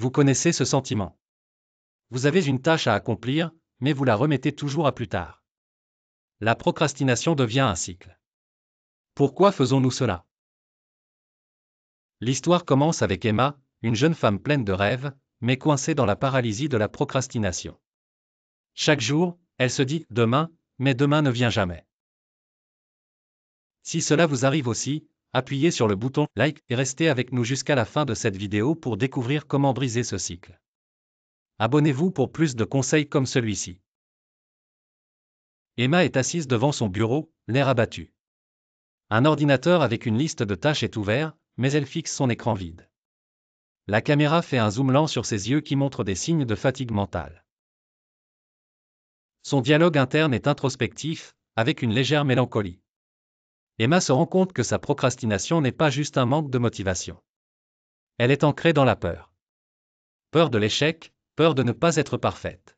Vous connaissez ce sentiment. Vous avez une tâche à accomplir, mais vous la remettez toujours à plus tard. La procrastination devient un cycle. Pourquoi faisons-nous cela? L'histoire commence avec Emma, une jeune femme pleine de rêves, mais coincée dans la paralysie de la procrastination. Chaque jour, elle se dit « demain », mais demain ne vient jamais. Si cela vous arrive aussi, appuyez sur le bouton « like » et restez avec nous jusqu'à la fin de cette vidéo pour découvrir comment briser ce cycle. Abonnez-vous pour plus de conseils comme celui-ci. Emma est assise devant son bureau, l'air abattu. Un ordinateur avec une liste de tâches est ouvert, mais elle fixe son écran vide. La caméra fait un zoom lent sur ses yeux qui montrent des signes de fatigue mentale. Son dialogue interne est introspectif, avec une légère mélancolie. Emma se rend compte que sa procrastination n'est pas juste un manque de motivation. Elle est ancrée dans la peur. Peur de l'échec, peur de ne pas être parfaite.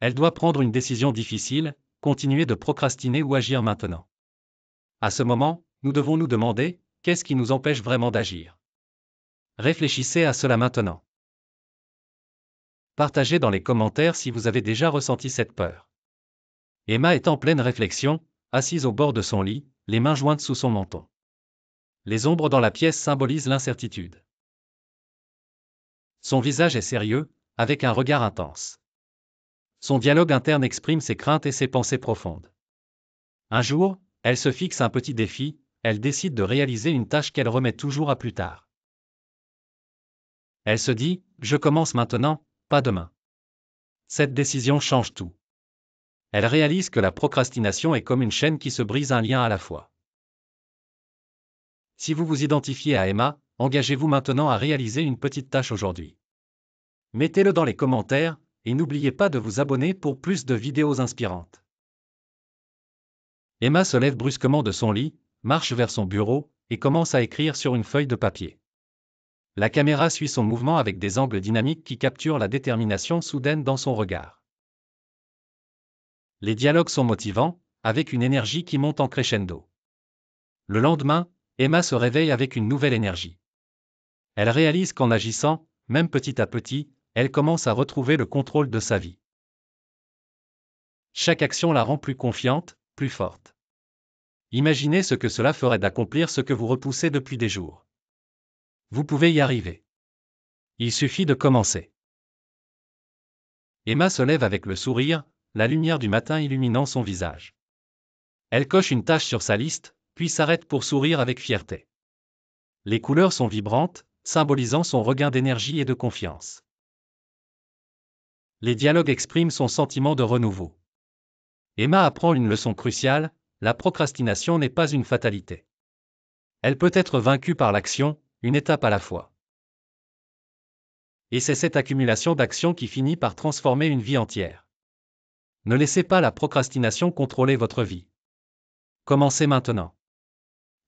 Elle doit prendre une décision difficile, continuer de procrastiner ou agir maintenant. À ce moment, nous devons nous demander, qu'est-ce qui nous empêche vraiment d'agir? Réfléchissez à cela maintenant. Partagez dans les commentaires si vous avez déjà ressenti cette peur. Emma est en pleine réflexion, assise au bord de son lit, les mains jointes sous son menton. Les ombres dans la pièce symbolisent l'incertitude. Son visage est sérieux, avec un regard intense. Son dialogue interne exprime ses craintes et ses pensées profondes. Un jour, elle se fixe un petit défi, elle décide de réaliser une tâche qu'elle remet toujours à plus tard. Elle se dit, je commence maintenant, pas demain. Cette décision change tout. Elle réalise que la procrastination est comme une chaîne qui se brise un lien à la fois. Si vous vous identifiez à Emma, engagez-vous maintenant à réaliser une petite tâche aujourd'hui. Mettez-le dans les commentaires, et n'oubliez pas de vous abonner pour plus de vidéos inspirantes. Emma se lève brusquement de son lit, marche vers son bureau, et commence à écrire sur une feuille de papier. La caméra suit son mouvement avec des angles dynamiques qui capturent la détermination soudaine dans son regard. Les dialogues sont motivants, avec une énergie qui monte en crescendo. Le lendemain, Emma se réveille avec une nouvelle énergie. Elle réalise qu'en agissant, même petit à petit, elle commence à retrouver le contrôle de sa vie. Chaque action la rend plus confiante, plus forte. Imaginez ce que cela ferait d'accomplir ce que vous repoussez depuis des jours. Vous pouvez y arriver. Il suffit de commencer. Emma se lève avec le sourire, la lumière du matin illuminant son visage. Elle coche une tâche sur sa liste, puis s'arrête pour sourire avec fierté. Les couleurs sont vibrantes, symbolisant son regain d'énergie et de confiance. Les dialogues expriment son sentiment de renouveau. Emma apprend une leçon cruciale, la procrastination n'est pas une fatalité. Elle peut être vaincue par l'action, une étape à la fois. Et c'est cette accumulation d'actions qui finit par transformer une vie entière. Ne laissez pas la procrastination contrôler votre vie. Commencez maintenant.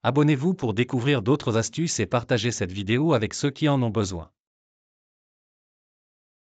Abonnez-vous pour découvrir d'autres astuces et partagez cette vidéo avec ceux qui en ont besoin.